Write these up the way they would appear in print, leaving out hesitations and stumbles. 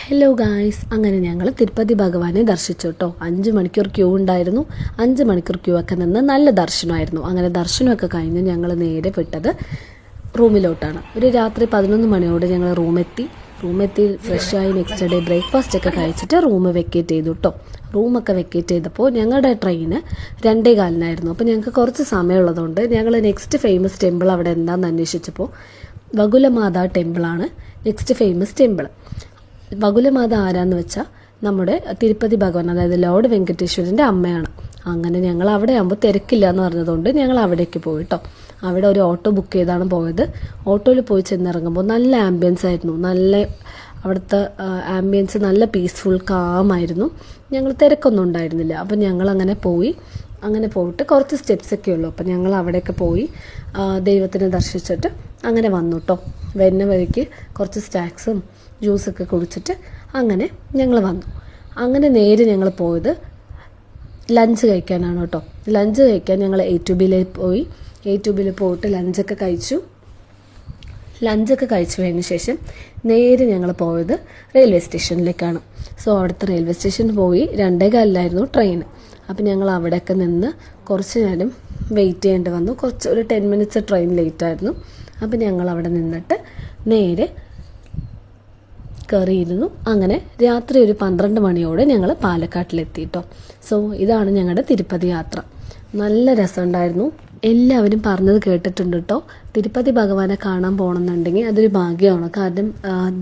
Hello guys, അങ്ങനെ ഞങ്ങൾ തിരുപ്പതി ഭഗവാനെ ദർശിച്ചു കേട്ടോ. 5 മണിക്കൂർ ക്യൂ ഉണ്ടായിരുന്നു. 5 മണിക്കൂർ ക്യൂ ഒക്കെ നിന്ന് നല്ല ദർശനമായിരുന്നു. അങ്ങനെ ദർശനമൊക്കെ കഴിഞ്ഞ് ഞങ്ങൾ നേരെ വിട്ടത് റൂമിലോട്ടാണ്. ഒരു രാത്രി 11 മണിയോട് ഞങ്ങൾ റൂമെത്തി ഫ്രഷായി നെക്സ്റ്റ് ഡേ ബ്രേക്ക്ഫാസ്റ്റ് ഒക്കെ കഴിച്ചിട്ട് റൂം വെക്കേറ്റ് ചെയ്തു കേട്ടോ. റൂമൊക്കെ വെക്കേറ്റ് ചെയ്തപ്പോൾ ഞങ്ങളുടെ ട്രെയിന് 2:15 അപ്പോൾ ഞങ്ങൾക്ക് കുറച്ച് സമയമുള്ളതുകൊണ്ട് ഞങ്ങൾ നെക്സ്റ്റ് ഫേമസ് ടെമ്പിൾ അവിടെ എന്താണെന്ന് അന്വേഷിച്ചപ്പോൾ വകുലമാതാ ടെമ്പിളാണ് നെക്സ്റ്റ് ഫേമസ് ടെമ്പിൾ. വകുലമാത ആരാന്ന് വെച്ചാൽ നമ്മുടെ തിരുപ്പതി ഭഗവാൻ, അതായത് ലോർഡ് വെങ്കടേശ്വരൻ്റെ അമ്മയാണ്. അങ്ങനെ ഞങ്ങൾ അവിടെ ആകുമ്പോൾ തിരക്കില്ല എന്ന് പറഞ്ഞതുകൊണ്ട് ഞങ്ങൾ അവിടേക്ക് പോയി കേട്ടോ. അവിടെ ഒരു ഓട്ടോ ബുക്ക് ചെയ്താണ് പോയത്. ഓട്ടോയിൽ പോയി ചെന്നിറങ്ങുമ്പോൾ നല്ല ആംബിയൻസ് ആയിരുന്നു. അവിടുത്തെ ആംബിയൻസ് നല്ല പീസ്ഫുൾ കാമായിരുന്നു. ഞങ്ങൾ തിരക്കൊന്നും ഉണ്ടായിരുന്നില്ല. അപ്പം ഞങ്ങൾ അങ്ങനെ പോയിട്ട് കുറച്ച് സ്റ്റെപ്സൊക്കെ ഉള്ളൂ. അപ്പം ഞങ്ങൾ അവിടെയൊക്കെ പോയി ദൈവത്തിനെ ദർശിച്ചിട്ട് അങ്ങനെ വന്നു കേട്ടോ. വരുന്ന വഴിക്ക് കുറച്ച് സ്നാക്സും ജ്യൂസൊക്കെ കുടിച്ചിട്ട് അങ്ങനെ ഞങ്ങൾ വന്നു. അങ്ങനെ നേരെ ഞങ്ങൾ പോയത് ലഞ്ച് കഴിക്കാനാണ് കേട്ടോ. ലഞ്ച് കഴിക്കാൻ ഞങ്ങൾ A2Bയിലേക്ക് പോയി. A2Bയിൽ പോയിട്ട് ലഞ്ചൊക്കെ കഴിച്ചു കഴിഞ്ഞതിന് ശേഷം നേരെ ഞങ്ങൾ പോയത് റെയിൽവേ സ്റ്റേഷനിലേക്കാണ്. സോ അവിടുത്തെ റെയിൽവേ സ്റ്റേഷനിൽ പോയി 2:15 ട്രെയിൻ. അപ്പം ഞങ്ങൾ അവിടെയൊക്കെ നിന്ന് കുറച്ച് നേരം വെയിറ്റ് ചെയ്യേണ്ടി വന്നു. ഒരു 10 മിനിറ്റ്സ് ട്രെയിൻ ലേറ്റായിരുന്നു. അപ്പം ഞങ്ങൾ അവിടെ നിന്നിട്ട് നേരെ കയറിയിരുന്നു. അങ്ങനെ രാത്രി ഒരു 12 മണിയോടെ ഞങ്ങൾ പാലക്കാട്ടിലെത്തി കേട്ടോ. സോ ഇതാണ് ഞങ്ങളുടെ തിരുപ്പതി യാത്ര. നല്ല രസമുണ്ടായിരുന്നു. എല്ലാവരും പറഞ്ഞത് കേട്ടിട്ടുണ്ട് കേട്ടോ. തിരുപ്പതി ഭഗവാനെ കാണാൻ പോകണമെന്നുണ്ടെങ്കിൽ അതൊരു ഭാഗ്യമാണ്. കാരണം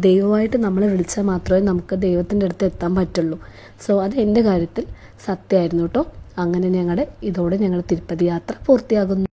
ദൈവമായിട്ട് നമ്മളെ വിളിച്ചാൽ മാത്രമേ നമുക്ക് ദൈവത്തിൻ്റെ അടുത്ത് എത്താൻ പറ്റുള്ളൂ. സോ അത് എൻ്റെ കാര്യത്തിൽ സത്യമായിരുന്നു കേട്ടോ. അങ്ങനെ ഇതോടെ ഞങ്ങൾ തിരുപ്പതി യാത്ര പൂർത്തിയാകുന്നു.